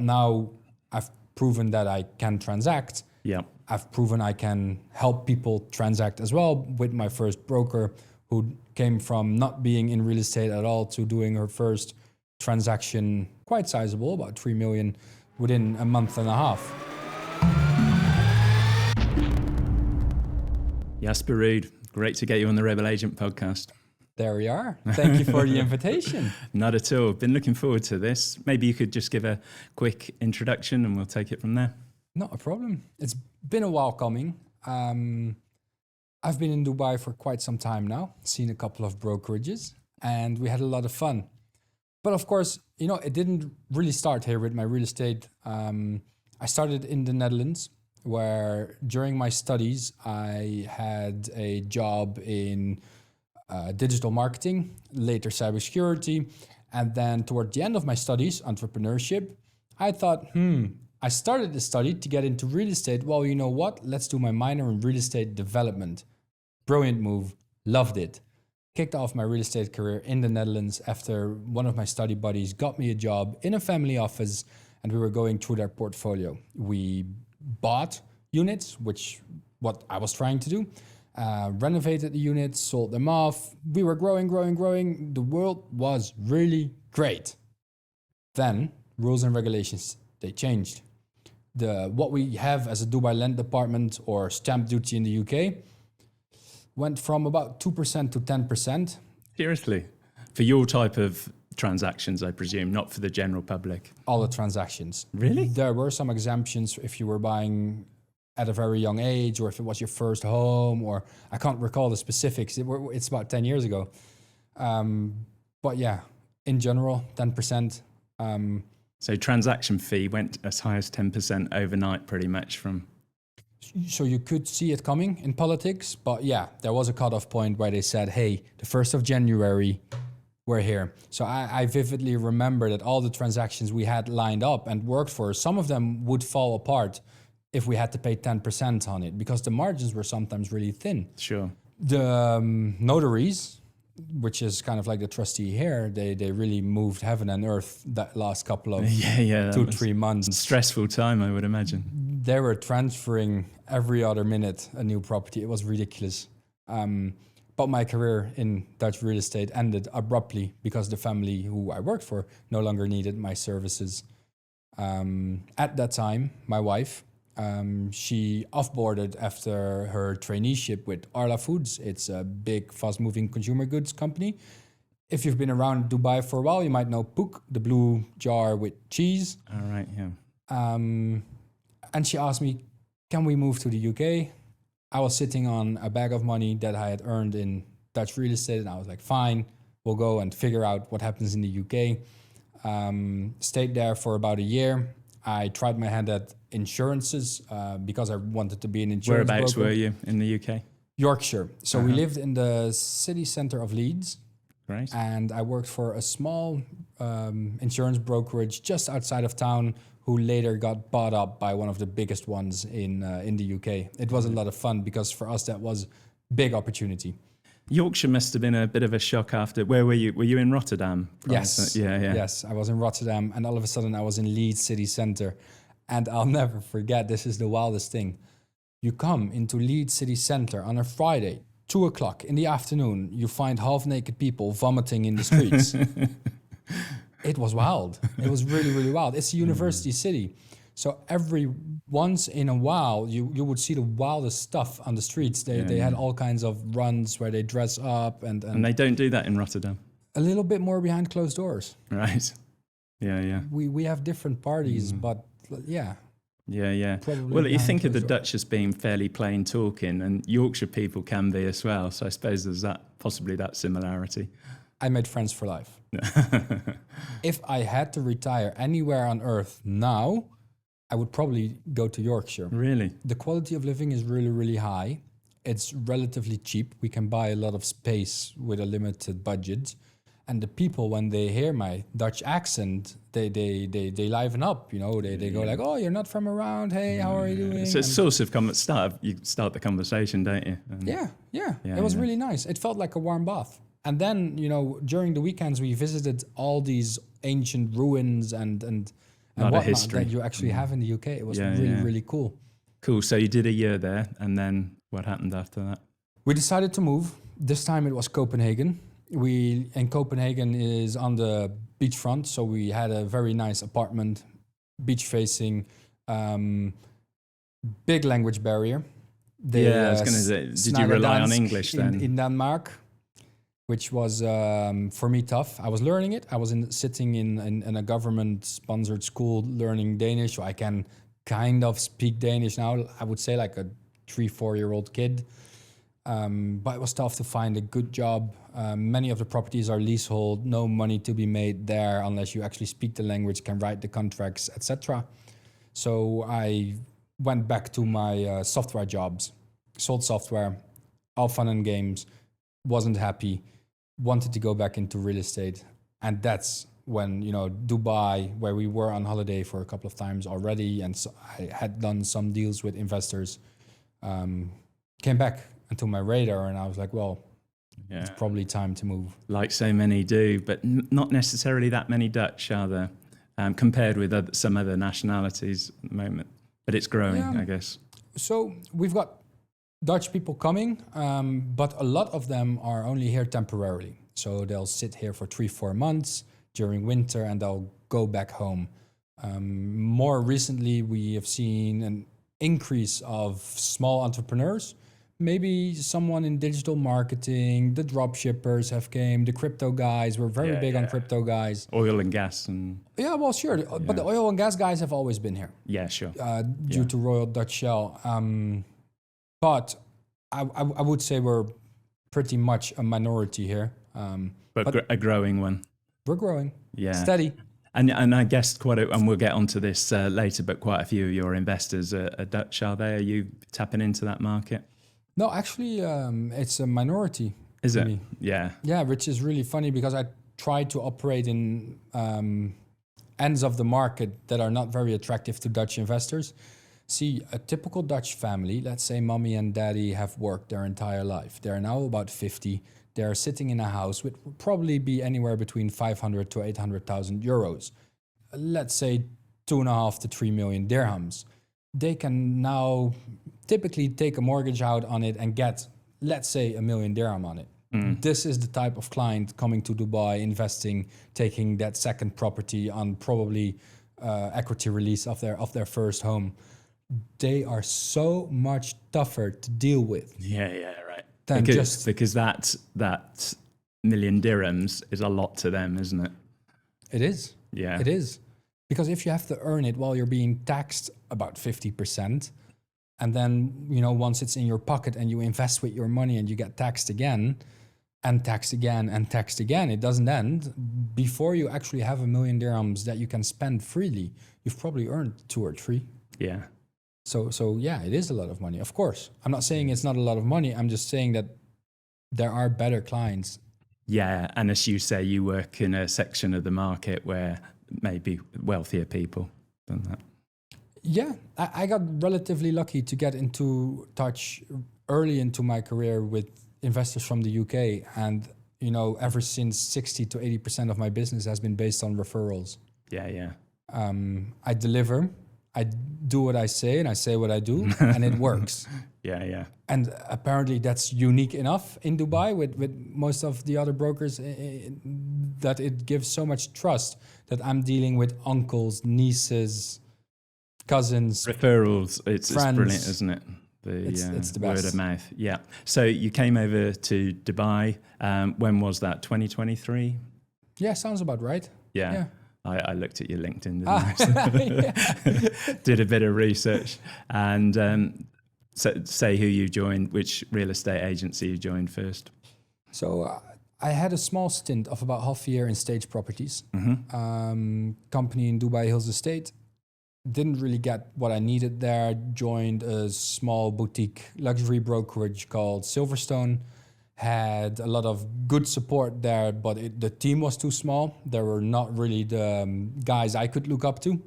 now I've proven that I can transact. Yeah. I've proven I can help people transact as well with my first broker, who came from not being in real estate at all to doing her first transaction, quite sizable, about 3 million, within a month and a half. Jasper Roode, great to get you on the Rebel Agent podcast. There we are. Thank you for the invitation. Not at all. Been looking forward to this. Maybe you could just give a quick introduction and we'll take it from there. Not a problem. It's been a while coming. I've been in Dubai for quite some time now, seen a couple of brokerages, and we had a lot of fun. But of course, it didn't really start here with my real estate. I started in the Netherlands, where during my studies, I had a job in digital marketing, later cybersecurity. And then toward the end of my studies, entrepreneurship, I thought, I started the study to get into real estate. Well, you know what? Let's do my minor in real estate development. Brilliant move. Loved it. Kicked off my real estate career in the Netherlands after one of my study buddies got me a job in a family office, and we were going through their portfolio. We bought units, what I was trying to do, renovated the units, sold them off. We were growing. The world was really great. Then rules and regulations, they changed. What we have as a Dubai Land Department or stamp duty in the UK went from about 2% to 10%. Seriously? For your type of transactions, I presume, not for the general public? All the transactions. Really? There were some exemptions if you were buying at a very young age, or if it was your first home, or I can't recall the specifics. It's about 10 years ago. But yeah, in general, 10%. So transaction fee went as high as 10% overnight, pretty much from... So you could see it coming in politics, but yeah, there was a cutoff point where they said, hey, the 1st of January, we're here. So I vividly remember that all the transactions we had lined up and worked for, some of them would fall apart if we had to pay 10% on it, because the margins were sometimes really thin. Sure. The notaries, which is kind of like the trustee here, they really moved heaven and earth that last couple of 2-3 months. Stressful time, I would imagine. They were transferring every other minute a new property. It was ridiculous. But my career in Dutch real estate ended abruptly because the family who I worked for no longer needed my services. At that time, my wife, she offboarded after her traineeship with Arla Foods. It's a big, fast-moving consumer goods company. If you've been around Dubai for a while, you might know Pook, the blue jar with cheese. All right, yeah. And she asked me, can we move to the UK? I was sitting on a bag of money that I had earned in Dutch real estate, and I was like, fine, we'll go and figure out what happens in the UK. Stayed there for about a year. I tried my hand at insurances because I wanted to be an insurance Whereabouts broker. were you in the UK? Yorkshire. So we lived in the city center of Leeds. Great. And I worked for a small insurance brokerage just outside of town, who later got bought up by one of the biggest ones in the UK. It was a lot of fun because for us that was big opportunity. Yorkshire must have been a bit of a shock after. Where were you? Were you in Rotterdam? Yes. Yes, I was in Rotterdam, and all of a sudden I was in Leeds city center. And I'll never forget, this is the wildest thing. You come into Leeds city center on a Friday, 2:00 in the afternoon, you find half-naked people vomiting in the streets. It was wild. It was really, really wild. It's a university city. So every once in a while, you would see the wildest stuff on the streets. They had all kinds of runs where they dress up. And they don't do that in Rotterdam? A little bit more behind closed doors. Right. Yeah. We have different parties, but yeah. Yeah. Well, you think of the Dutch as being fairly plain talking, and Yorkshire people can be as well. So I suppose there's possibly that similarity. I made friends for life. If I had to retire anywhere on earth now, I would probably go to Yorkshire. Really? The quality of living is really, really high. It's relatively cheap. We can buy a lot of space with a limited budget. And the people, when they hear my Dutch accent, they liven up, They go like, oh, you're not from around. Hey, how are you doing? It's a source of you start the conversation, don't you? Yeah. It was really nice. It felt like a warm bath. And then, during the weekends, we visited all these ancient ruins and and lot of whatnot history that you actually have in the UK. It was really cool. Cool. So you did a year there, and then what happened after that? We decided to move. This time it was Copenhagen. Copenhagen is on the beachfront, so we had a very nice apartment, beach facing, big language barrier. I was going to say, did you rely on English then? In Denmark, which was for me tough. I was learning it. I was sitting in a government-sponsored school learning Danish, so I can kind of speak Danish now. I would say like a 3-4-year-old kid. But it was tough to find a good job. Many of the properties are leasehold, no money to be made there unless you actually speak the language, can write the contracts, etc. So I went back to my software jobs, sold software, all fun and games, wasn't happy, wanted to go back into real estate. And that's when, Dubai, where we were on holiday for a couple of times already, and so I had done some deals with investors, came back into my radar, and I was like, well, it's probably time to move. Like so many do, but not necessarily that many Dutch, are there, compared with some other nationalities at the moment. But it's growing, I guess. So we've got Dutch people coming, but a lot of them are only here temporarily. So they'll sit here for 3-4 months during winter, and they'll go back home. More recently, we have seen an increase of small entrepreneurs. Maybe someone in digital marketing, the drop shippers have came, the crypto guys, we're very big on crypto guys. Oil and gas. But the oil and gas guys have always been here. Yeah, sure. Due to Royal Dutch Shell. But I would say we're pretty much a minority here. But a growing one. We're growing. Yeah. Steady. And I guess and we'll get onto this later, but quite a few of your investors are Dutch, are they? Are you tapping into that market? No, actually, it's a minority. Is it? Me. Yeah. Yeah, which is really funny because I try to operate in ends of the market that are not very attractive to Dutch investors. See, a typical Dutch family, let's say mommy and daddy have worked their entire life. They're now about 50. They're sitting in a house which would probably be anywhere between 500 to 800,000 euros. Let's say 2.5 to 3 million dirhams. They can now typically take a mortgage out on it and get, let's say, 1 million dirham on it. This is the type of client coming to Dubai, investing, taking that second property on probably equity release of their first home. They are so much tougher to deal with. Yeah, right. Because that 1 million dirhams is a lot to them, isn't it? It is. Yeah. It is. Because if you have to earn it while you're being taxed about 50%, and then, once it's in your pocket and you invest with your money and you get taxed again, and taxed again, and taxed again, it doesn't end. Before you actually have 1 million dirhams that you can spend freely, you've probably earned 2 or 3. Yeah. So yeah, it is a lot of money. Of course, I'm not saying it's not a lot of money. I'm just saying that there are better clients. Yeah, and as you say, you work in a section of the market where maybe wealthier people than that. Yeah, I got relatively lucky to get into touch early into my career with investors from the UK. And, ever since 60 to 80% of my business has been based on referrals. Yeah. I deliver. I do what I say and I say what I do and it works. Yeah. And apparently that's unique enough in Dubai with most of the other brokers that it gives so much trust that I'm dealing with uncles, nieces, cousins. Referrals, it's brilliant, isn't it? It's the best. Word of mouth, yeah. So you came over to Dubai. When was that, 2023? Yeah, sounds about right. Yeah. I looked at your LinkedIn, didn't I? Did a bit of research. And say who you joined, which real estate agency you joined first. So I had a small stint of about half a year in Stage Properties. Company in Dubai Hills Estate. Didn't really get what I needed there. Joined a small boutique luxury brokerage called Silverstone. Had a lot of good support there, but the team was too small. There were not really the guys I could look up to.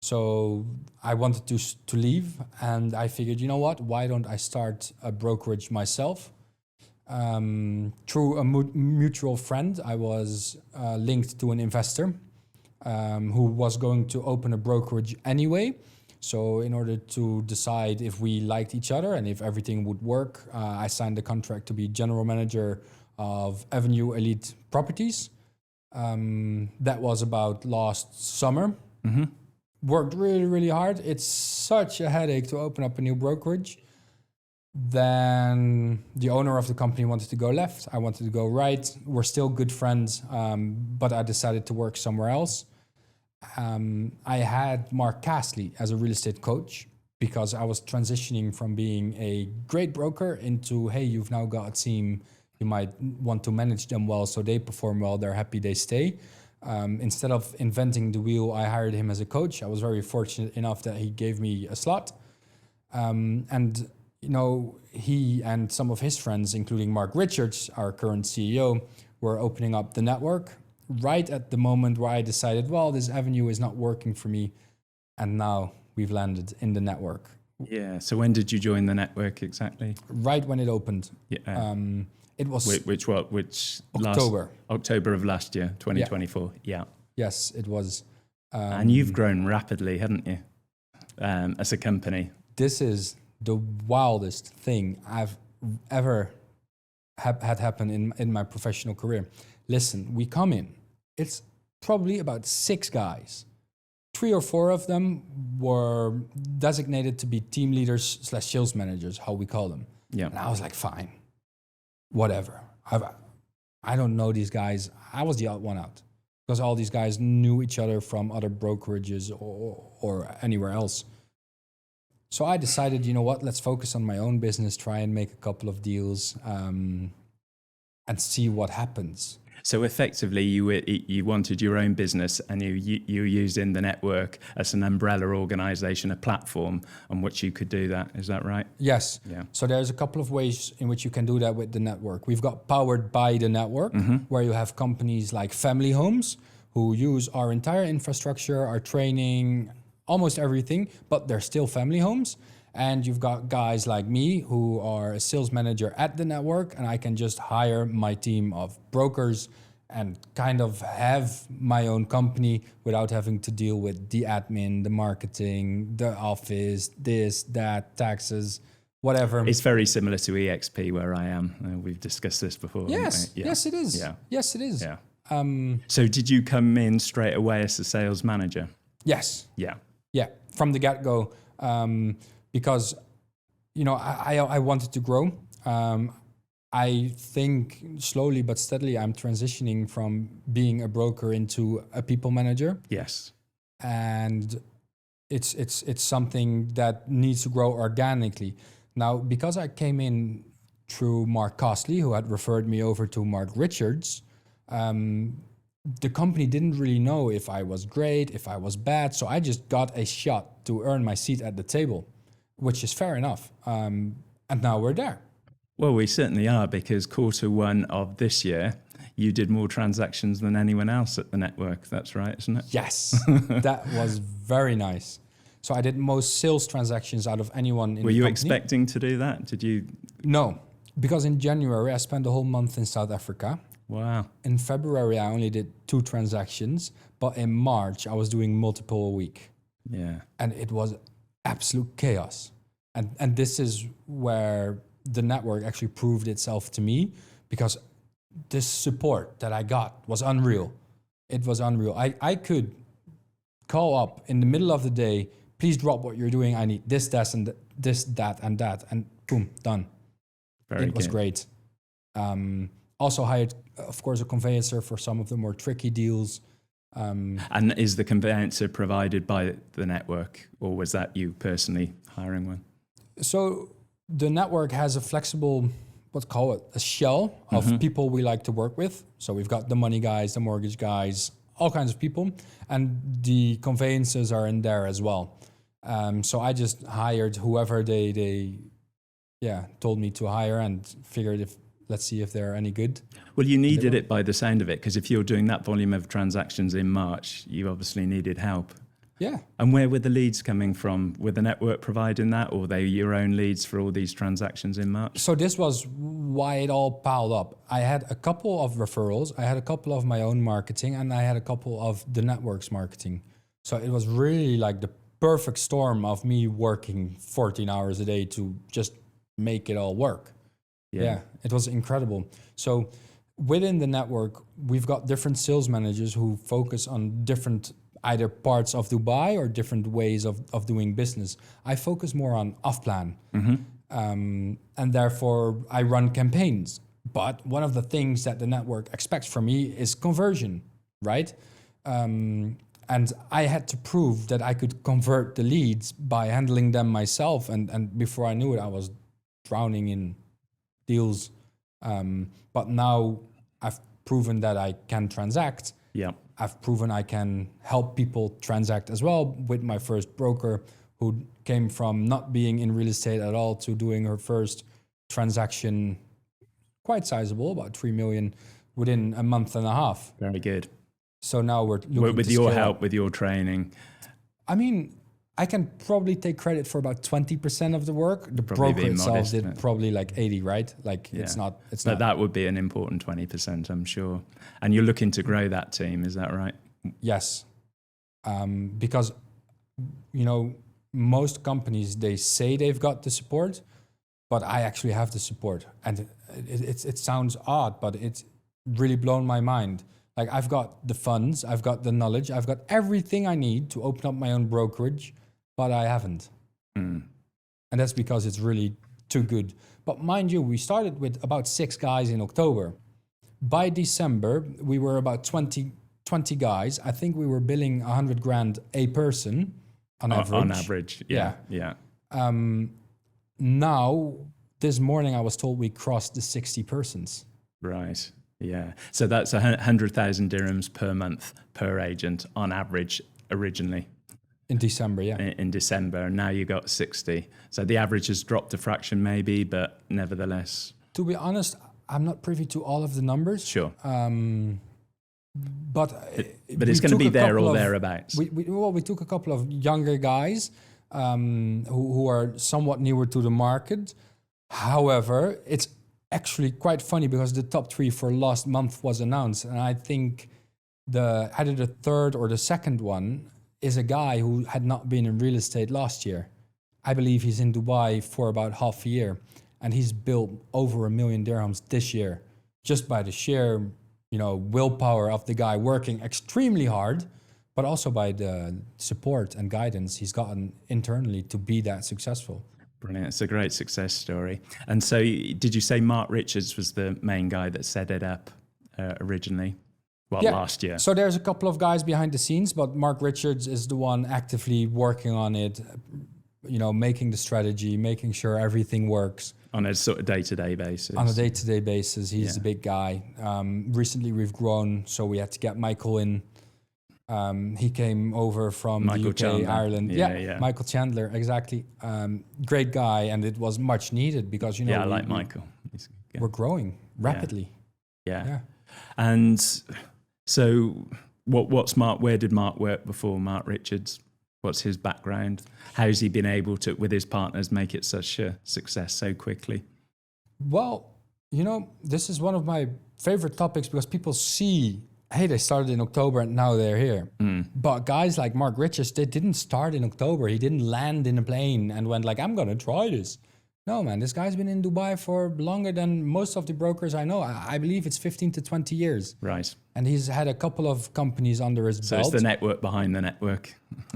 So I wanted to leave, and I figured, you know what? Why don't I start a brokerage myself? Through a mutual friend, I was linked to an investor. who was going to open a brokerage anyway. So in order to decide if we liked each other and if everything would work, I signed the contract to be general manager of Avenue Elite Properties. That was about last summer. Mm-hmm. Worked really, really hard. It's such a headache to open up a new brokerage. Then the owner of the company wanted to go left. I wanted to go right. We're still good friends, but I decided to work somewhere else. I had Mark Castley as a real estate coach because I was transitioning from being a great broker into, hey, you've now got a team. You might want to manage them well so they perform well, they're happy, they stay. Instead of inventing the wheel, I hired him as a coach. I was very fortunate enough that he gave me a slot. And, you know, he and some of his friends, including Mark Richards, our current CEO, were opening up the network right at the moment where I decided, well, this avenue is not working for me. And now we've landed in the network. Yeah. So when did you join the network exactly? Right when it opened. Yeah. It was which October. October of last year, 2024. Yeah. Yes, it was. And you've grown rapidly, haven't you? As a company. This is the wildest thing I've ever had happen in my professional career. Listen, we come in. It's probably about 6 guys. 3 or 4 of them were designated to be team leaders / sales managers, how we call them. Yeah. And I was like, fine, whatever. I don't know these guys. I was the odd one out because all these guys knew each other from other brokerages or anywhere else. So I decided, you know what, let's focus on my own business, try and make a couple of deals and see what happens. So effectively, you wanted your own business, and you were using the network as an umbrella organisation, a platform on which you could do that. Is that right? Yes. Yeah. So there's a couple of ways in which you can do that with the network. We've got powered by the network, where you have companies like family homes who use our entire infrastructure, our training, almost everything, but they're still family homes. And you've got guys like me who are a sales manager at the network, and I can just hire my team of brokers and kind of have my own company without having to deal with the admin, the marketing, the office, this, that, taxes, whatever. It's very similar to EXP where I am. We've discussed this before. Yes, yeah. yes it is. Yeah. Yes it is. Yeah. So did you come in straight away as a sales manager? Yes. Yeah. Yeah, from the get-go. Because, you know, I wanted to grow. I think slowly but steadily I'm transitioning from being a broker into a people manager. Yes. And it's something that needs to grow organically. Now, because I came in through Mark Castley, who had referred me over to Mark Richards, the company didn't really know if I was great, if I was bad. So I just got a shot to earn my seat at the table, which is fair enough. And now we're there. Well, we certainly are, because Q1 of this year, you did more transactions than anyone else at the network. That's right, isn't it? Yes, that was very nice. So I did most sales transactions out of anyone in the company. Were you expecting to do that? Did you? No, because in January I spent a whole month in South Africa. Wow. In February I only did 2 transactions, but in March I was doing multiple a week. Yeah. And it was absolute chaos. And this is where the network actually proved itself to me, because this support that I got was unreal. It was unreal. I could call up in the middle of the day, please drop what you're doing. I need this, that, and that, and boom, done. It was great. Also hired, of course, a conveyancer for some of the more tricky deals. And is the conveyancer provided by the network, or was that you personally hiring one? So the network has a flexible, a shell of people we like to work with. So we've got the money guys, the mortgage guys, all kinds of people. And the conveyancers are in there as well. So I just hired whoever they told me to hire, and figured let's see if they're any good. Well, you needed it by the sound of it, because if you're doing that volume of transactions in March, you obviously needed help. Yeah. And where were the leads coming from? Were the network providing that, or were they your own leads for all these transactions in March? So this was why it all piled up. I had a couple of referrals, I had a couple of my own marketing, and I had a couple of the network's marketing. So it was really like the perfect storm of me working 14 hours a day to just make it all work. Yeah, it was incredible. So within the network, we've got different sales managers who focus on different either parts of Dubai or different ways of doing business. I focus more on off-plan. And therefore I run campaigns. But one of the things that the network expects from me is conversion, right? And I had to prove that I could convert the leads by handling them myself. And before I knew it, I was drowning in deals. But now I've proven that I can transact. Yeah. I've proven I can help people transact as well with my first broker who came from not being in real estate at all to doing her first transaction, quite sizable, about 3 million within a month and a half. Very good. So now we're looking with to your scale help, up. with your training. I mean, I can probably take credit for about 20% of the work. The Probably broker being itself modest, did but- probably like 80, right? Like it's not. But that would be an important 20%, I'm sure. And you're looking to grow that team, is that right? Yes, because most companies, they say they've got the support, but I actually have the support, and it sounds odd, but it's really blown my mind. Like I've got the funds, I've got the knowledge, I've got everything I need to open up my own brokerage, but I haven't. And that's because it's really too good. But mind you, we started with about 6 guys in October. By December, we were about 20 guys. I think we were billing 100 grand a person on average. On average, yeah. Now, this morning I was told we crossed the 60 persons. Right, yeah. So that's 100,000 dirhams per month per agent on average originally. In December, yeah. In December, and now you got 60. So the average has dropped a fraction maybe, but nevertheless. To be honest, I'm not privy to all of the numbers. Sure. But it's going to be there or thereabouts. We took a couple of younger guys who are somewhat newer to the market. However, it's actually quite funny because the top 3 for last month was announced, and I think either the third or the second one is a guy who had not been in real estate last year. I believe he's in Dubai for about half a year, and he's built over 1 million dirhams this year just by the sheer willpower of the guy working extremely hard, but also by the support and guidance he's gotten internally to be that successful. Brilliant. It's a great success story. And so did you say Mark Richards was the main guy that set it up originally? Last year. So there's a couple of guys behind the scenes, but Mark Richards is the one actively working on it, making the strategy, making sure everything works. On a sort of day-to-day basis. On a day-to-day basis, he's a big guy. Recently we've grown, so we had to get Michael in. He came over from the UK, Chandler. Ireland. Yeah, Michael Chandler, exactly. Great guy, and it was much needed because, I like Michael. We're growing rapidly. Yeah. And so where did Mark work before, Mark Richards? What's his background? How's he been able to, with his partners, make it such a success so quickly? Well, this is one of my favorite topics because people see, hey, they started in October and now they're here. But guys like Mark Richards, they didn't start in October. He didn't land in a plane and went like, I'm going to try this. No, man, this guy's been in Dubai for longer than most of the brokers I know. I believe it's 15 to 20 years. Right. And he's had a couple of companies under his belt. So it's the network behind the network.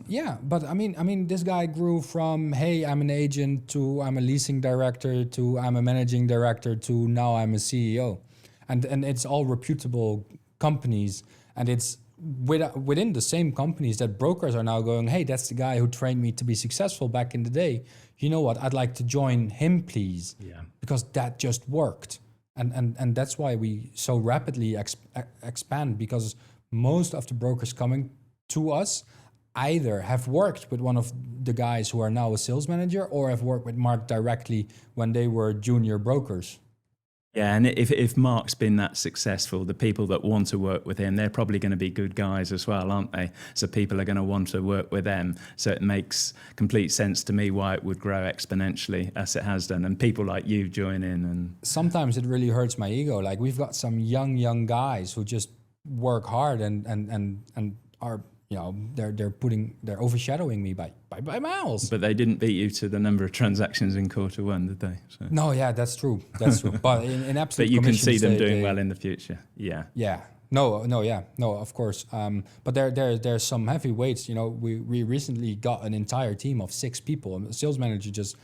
Yeah, but I mean, this guy grew from, hey, I'm an agent, to I'm a leasing director, to I'm a managing director, to now I'm a CEO. And it's all reputable companies. And it's within the same companies that brokers are now going, hey, that's the guy who trained me to be successful back in the day. You know what? I'd like to join him, please. Yeah. Because that just worked. And that's why we so rapidly expand, because most of the brokers coming to us either have worked with one of the guys who are now a sales manager or have worked with Mark directly when they were junior brokers. Yeah, and if Mark's been that successful, the people that want to work with him, they're probably going to be good guys as well, aren't they? So people are going to want to work with them. So it makes complete sense to me why it would grow exponentially as it has done. And people like you join in. And sometimes it really hurts my ego. Like, we've got some young guys who just work hard and are, they're overshadowing me by miles. But they didn't beat you to the number of transactions in quarter one, did they? So. No, yeah, that's true. But in absolute, but you can see them doing well in the future. Yeah. Yeah. No, of course. But there's some heavyweights. We recently got an entire team of 6 people. And the sales manager just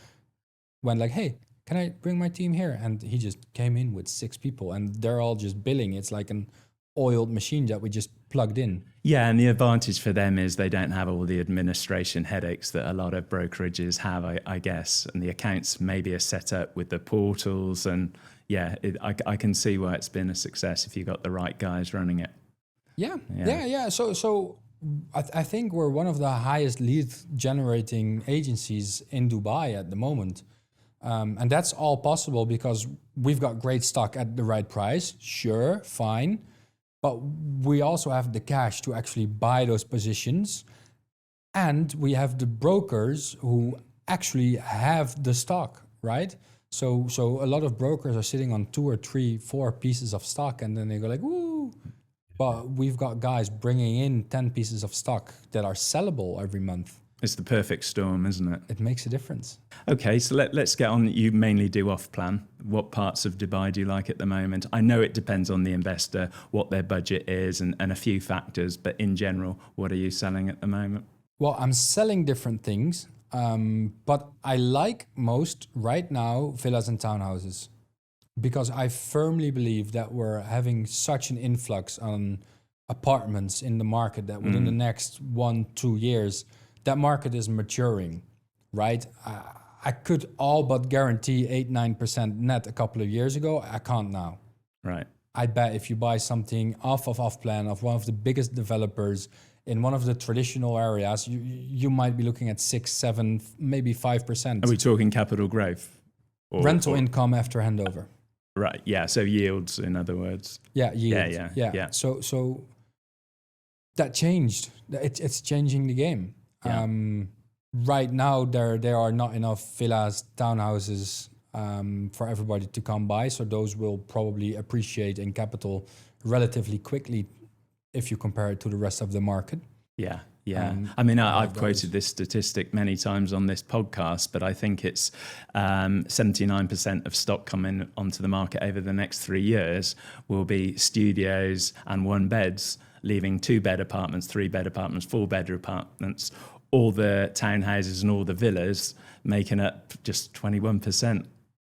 went like, "Hey, can I bring my team here?" And he just came in with 6 people, and they're all just billing. It's like an oiled machine that we just plugged in. Yeah, and the advantage for them is they don't have all the administration headaches that a lot of brokerages have, I guess. And the accounts maybe are set up with the portals. And yeah, I can see why it's been a success if you got the right guys running it. Yeah. So I think we're one of the highest lead generating agencies in Dubai at the moment. And that's all possible because we've got great stock at the right price. Sure, fine. But we also have the cash to actually buy those positions. And we have the brokers who actually have the stock, right? So a lot of brokers are sitting on 2 or 3, 4 pieces of stock, and then they go like, "Woo!" But we've got guys bringing in 10 pieces of stock that are sellable every month. It's the perfect storm, isn't it? It makes a difference. Okay, so let's get on. You mainly do off-plan. What parts of Dubai do you like at the moment? I know it depends on the investor, what their budget is, and a few factors, but in general, what are you selling at the moment? Well, I'm selling different things, but I like most right now villas and townhouses, because I firmly believe that we're having such an influx on apartments in the market that within the next 1-2 years, that market is maturing, right? I could all but guarantee 8-9% net a couple of years ago. I can't now. Right. I bet if you buy something off-plan of one of the biggest developers in one of the traditional areas, you might be looking at 6, 7, maybe 5%. Are we talking capital growth? Rental income after handover. Right. Yeah. So yields, in other words. Yeah. Yields. Yeah. So that changed. It's changing the game. Yeah. Right now, there are not enough villas, townhouses for everybody to come by. So those will probably appreciate in capital relatively quickly if you compare it to the rest of the market. Yeah. I mean, I've quoted this statistic many times on this podcast, but I think it's 79% of stock coming onto the market over the next 3 years will be studios and 1-beds, leaving 2-bed apartments, 3-bed apartments, 4-bed apartments, all the townhouses and all the villas making up just 21%,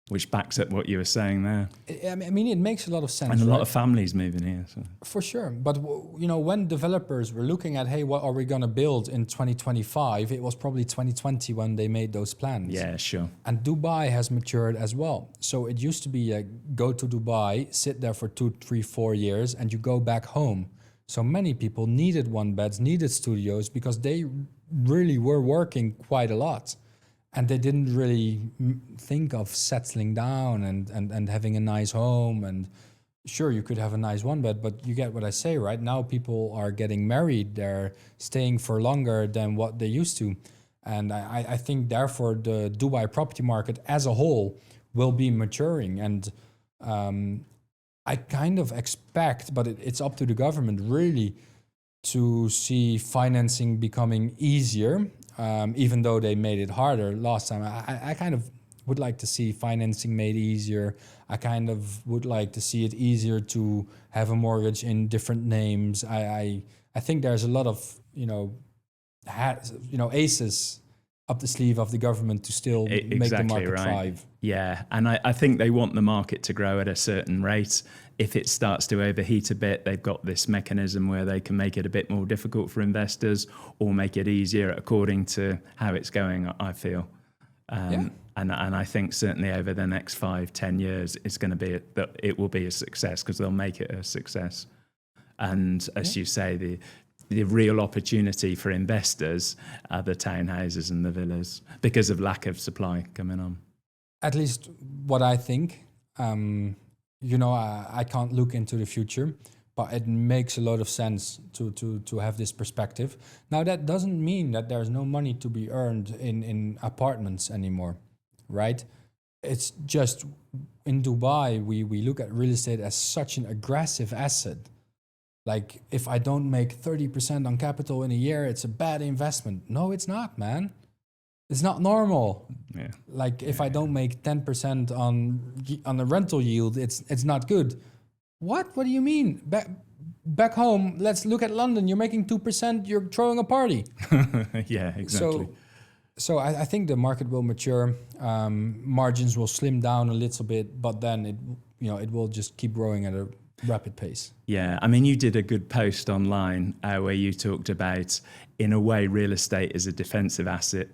which backs up what you were saying there. I mean, it makes a lot of sense. And a lot of families moving here. So. For sure. But, when developers were looking at, hey, what are we going to build in 2025? It was probably 2020 when they made those plans. Yeah, sure. And Dubai has matured as well. So it used to be go to Dubai, sit there for 2, 3, 4 years, and you go back home. So many people needed 1-beds, needed studios, because they really were working quite a lot. And they didn't really think of settling down and having a nice home. And sure, you could have a nice 1-bed, but you get what I say, right? Now people are getting married. They're staying for longer than what they used to. And I think, therefore, the Dubai property market as a whole will be maturing. And I kind of expect, but it's up to the government really, to see financing becoming easier. Even though they made it harder last time, I kind of would like to see financing made easier. I kind of would like to see it easier to have a mortgage in different names. I think there's a lot of aces up the sleeve of the government to still make the market thrive. Yeah, and I think they want the market to grow at a certain rate. If it starts to overheat a bit, they've got this mechanism where they can make it a bit more difficult for investors or make it easier according to how it's going, I feel. And I think certainly over the next 5-10 years, it's going to be it will be a success because they'll make it a success. And as you say, the real opportunity for investors are the townhouses and the villas because of lack of supply coming on. At least what I think. I can't look into the future, but it makes a lot of sense to have this perspective. Now, that doesn't mean that there's no money to be earned in apartments anymore, right? It's just in Dubai, we look at real estate as such an aggressive asset. Like, if I don't make 30% on capital in a year, it's a bad investment. No, it's not, man. It's not normal. Yeah. Like, if I don't make 10% on the rental yield, it's not good. What do you mean? Back home, let's look at London. You're making 2%, you're throwing a party. Yeah, exactly. So I think the market will mature. Margins will slim down a little bit, but then it will just keep growing at a rapid pace. Yeah, I mean, you did a good post online where you talked about, in a way, real estate is a defensive asset.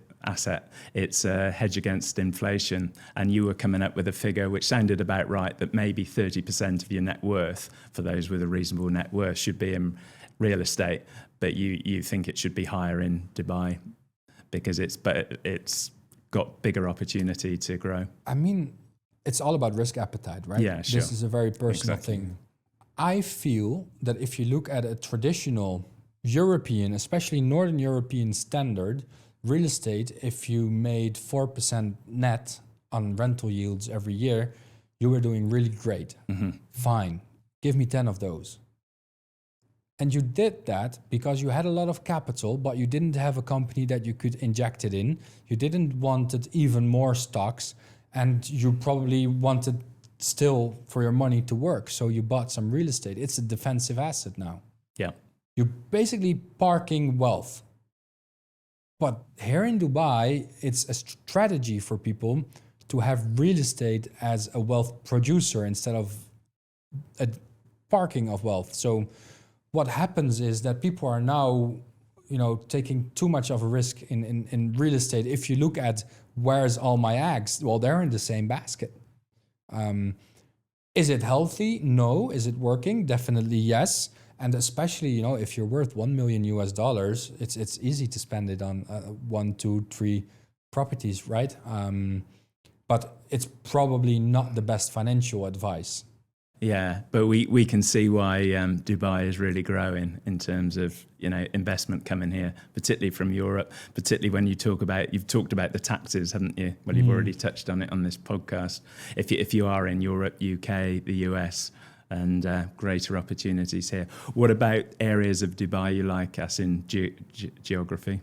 It's a hedge against inflation, and you were coming up with a figure which sounded about right, that maybe 30% of your net worth, for those with a reasonable net worth, should be in real estate, but you think it should be higher in Dubai because it's got bigger opportunity to grow. I mean, it's all about risk appetite, right? Yeah, sure. This is a very personal Exactly. thing. I feel that if you look at a traditional European, especially Northern European standard, real estate, if you made 4% net on rental yields every year, you were doing really great. Mm-hmm. Fine. Give me 10 of those. And you did that because you had a lot of capital, but you didn't have a company that you could inject it in. You didn't wanted even more stocks, and you probably wanted still for your money to work. So you bought some real estate. It's a defensive asset now. Yeah. You're basically parking wealth. But here in Dubai, it's a strategy for people to have real estate as a wealth producer instead of a parking of wealth. So what happens is that people are now, taking too much of a risk in real estate. If you look at where's all my eggs, well, they're in the same basket. Is it healthy? No. Is it working? Definitely yes. And especially, if you're worth $1 million, it's easy to spend it on 1, 2, 3 properties, right? But it's probably not the best financial advice. Yeah, but we can see why Dubai is really growing in terms of investment coming here, particularly from Europe. Particularly when you've talked about the taxes, haven't you? Well, you've already touched on it on this podcast. If you are in Europe, UK, the US, and greater opportunities here. What about areas of Dubai you like, as in geography?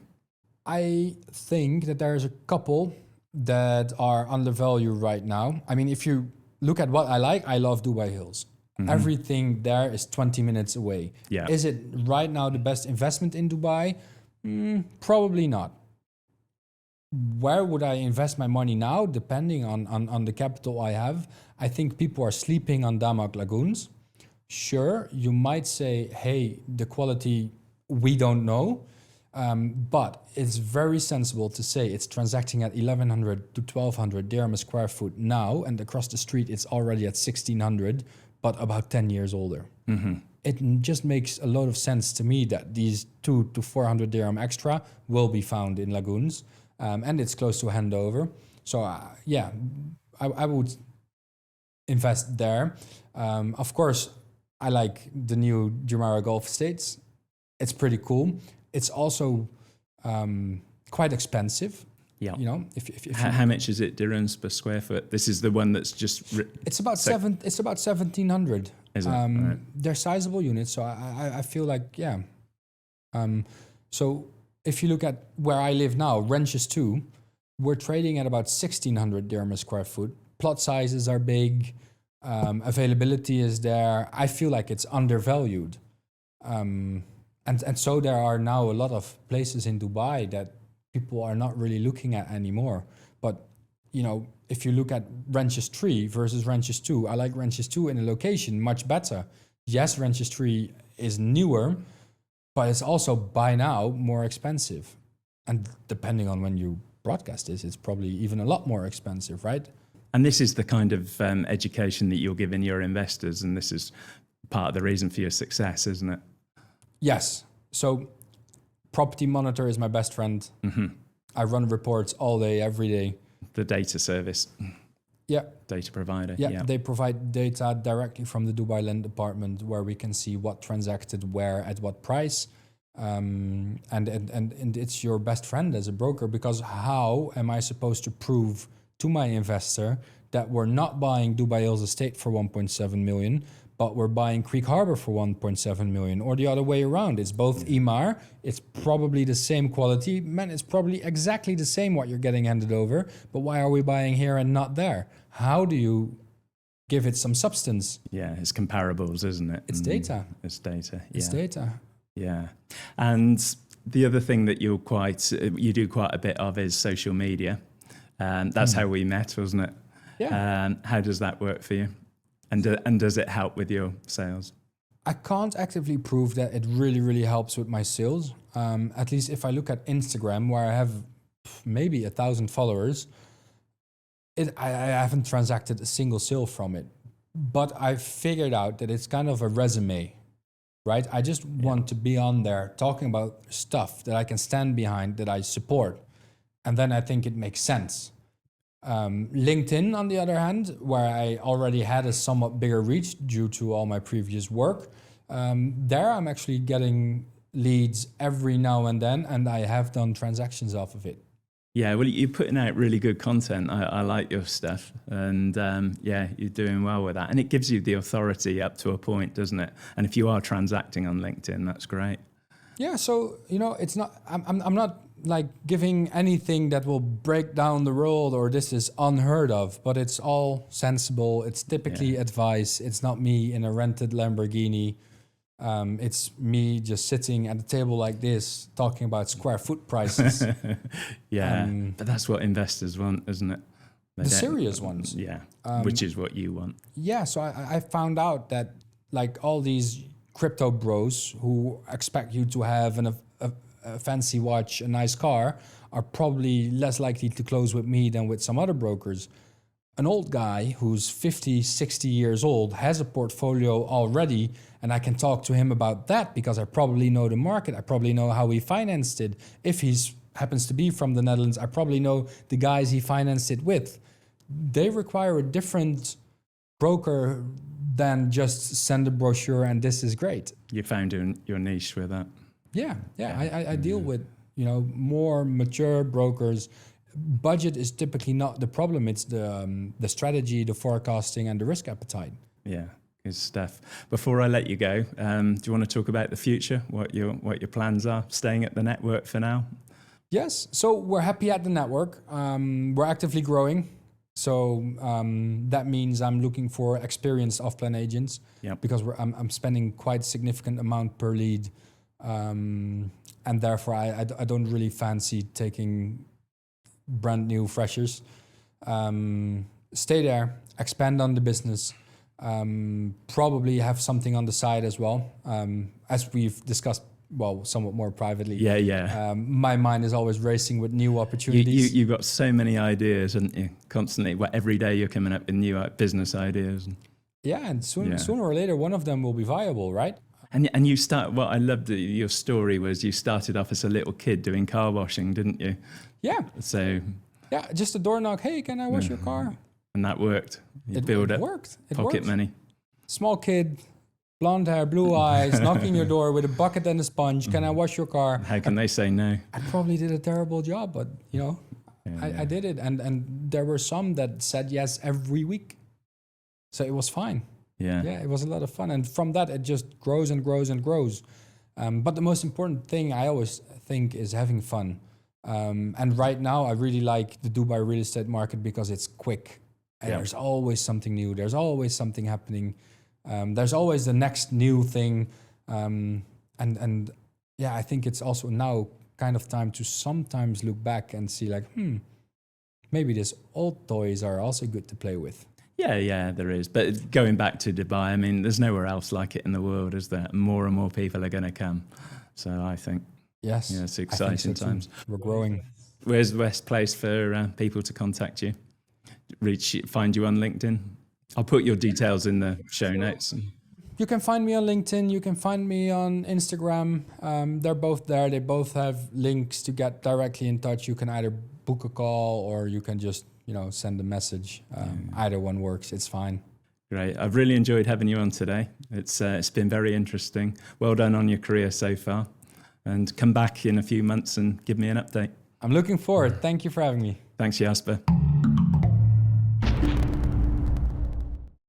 I think that there's a couple that are undervalued right now. I mean, if you look at what I love Dubai Hills. Mm-hmm. Everything there is 20 minutes away. Yeah. Is it right now the best investment in Dubai? Probably not. Where would I invest my money now? Depending on the capital I have. I think people are sleeping on Damac Lagoons. Sure, you might say, hey, the quality, we don't know. But it's very sensible to say it's transacting at 1,100 to 1,200 dirham a square foot now, and across the street it's already at 1,600, but about 10 years older. Mm-hmm. It just makes a lot of sense to me that these 200 to 400 dirham extra will be found in Lagoons, and it's close to handover. So I would invest there. Of course, I like the new Jumeirah Gulf Estates. It's pretty cool. It's also quite expensive. Yeah. If how much is it dirhams per square foot? This is the one that's just. It's about 1,700. Is it? Right. They're sizable units, so I feel like So if you look at where I live now, Ranches 2, we're trading at about 1,600 dirham a square foot. Plot sizes are big. Availability is there. I feel like it's undervalued. And so there are now a lot of places in Dubai that people are not really looking at anymore. But, if you look at Ranches 3 versus Ranches 2, I like Ranches 2 in a location much better. Yes, Ranches 3 is newer, but it's also by now more expensive. And depending on when you broadcast this, it's probably even a lot more expensive, right? And this is the kind of education that you're giving your investors, and this is part of the reason for your success, isn't it? Yes. So Property Monitor is my best friend. Mm-hmm. I run reports all day, every day. The data service. Yeah. data provider. Yeah, they provide data directly from the Dubai Land department where we can see what transacted where at what price. And it's your best friend as a broker, because how am I supposed to prove to my investor that we're not buying Dubai Hills Estate for 1.7 million, but we're buying Creek Harbor for 1.7 million, or the other way around? It's both Emaar, it's probably the same quality, man, it's probably exactly the same what you're getting handed over, but why are we buying here and not there? How do you give it some substance? Yeah, it's comparables, isn't it? It's data. It's data. It's data. Yeah. And the other thing that you do quite a bit of is social media. That's how we met, wasn't it? Yeah. How does that work for you? And does it help with your sales? I can't actively prove that it really, really helps with my sales. At least if I look at Instagram, where I have maybe 1,000 followers, I haven't transacted a single sale from it. But I've figured out that it's kind of a resume, right? I just want to be on there talking about stuff that I can stand behind, that I support. And then I think it makes sense. LinkedIn, on the other hand, where I already had a somewhat bigger reach due to all my previous work, there I'm actually getting leads every now and then, and I have done transactions off of it. Yeah, well, you're putting out really good content. I like your stuff, and you're doing well with that. And it gives you the authority up to a point, doesn't it? And if you are transacting on LinkedIn, that's great. Yeah, so it's not. I'm not like giving anything that will break down the world or this is unheard of, but it's all sensible. It's typically advice. It's not me in a rented Lamborghini. It's me just sitting at a table like this talking about square foot prices. But that's what investors want, isn't it? The serious ones. Yeah, which is what you want. Yeah, so I found out that like all these crypto bros who expect you to have a fancy watch, a nice car, are probably less likely to close with me than with some other brokers. An old guy who's 50, 60 years old has a portfolio already, and I can talk to him about that because I probably know the market. I probably know how he financed it. If he happens to be from the Netherlands, I probably know the guys he financed it with. They require a different broker than just send a brochure and this is great. You found your niche with that. Yeah. I deal with more mature brokers. Budget is typically not the problem. It's the strategy, the forecasting, and the risk appetite. Yeah, good stuff. Before I let you go, do you want to talk about the future? What your plans are? Staying at the network for now? Yes. So we're happy at the network. We're actively growing. So that means I'm looking for experienced off-plan agents because I'm spending quite a significant amount per lead. And therefore, I don't really fancy taking brand new freshers. Stay there, expand on the business, probably have something on the side as well. As we've discussed, somewhat more privately. Yeah. My mind is always racing with new opportunities. You've got so many ideas, haven't you? Constantly, every day you're coming up with new business ideas. Yeah, and sooner or later, one of them will be viable, right? And you start. What I loved your story was you started off as a little kid doing car washing, didn't you? Yeah. So. Yeah, just a door knock. Hey, can I wash your car? And that worked. It worked. Pocket money. Small kid, blonde hair, blue eyes, knocking your door with a bucket and a sponge. Can I wash your car? How can they say no? I probably did a terrible job, but I did it, and there were some that said yes every week, so it was fine. Yeah, it was a lot of fun, and from that it just grows and grows and grows. But the most important thing I always think is having fun. And right now I really like the Dubai real estate market because it's quick. And there's always something new. There's always something happening. There's always the next new thing. I think it's also now kind of time to sometimes look back and see like, maybe these old toys are also good to play with. Yeah, there is. But going back to Dubai, I mean, there's nowhere else like it in the world, is there? More and more people are going to come. So I think, yes, it's exciting times. We're growing. Where's the best place for people to contact you? Find you on LinkedIn? I'll put your details in the show notes. You can find me on LinkedIn. You can find me on Instagram. They're both there. They both have links to get directly in touch. You can either book a call or you can just, send a message. Either one works. It's fine. Great. I've really enjoyed having you on today. It's been very interesting. Well done on your career so far. And come back in a few months and give me an update. I'm looking forward. Thank you for having me. Thanks, Jasper.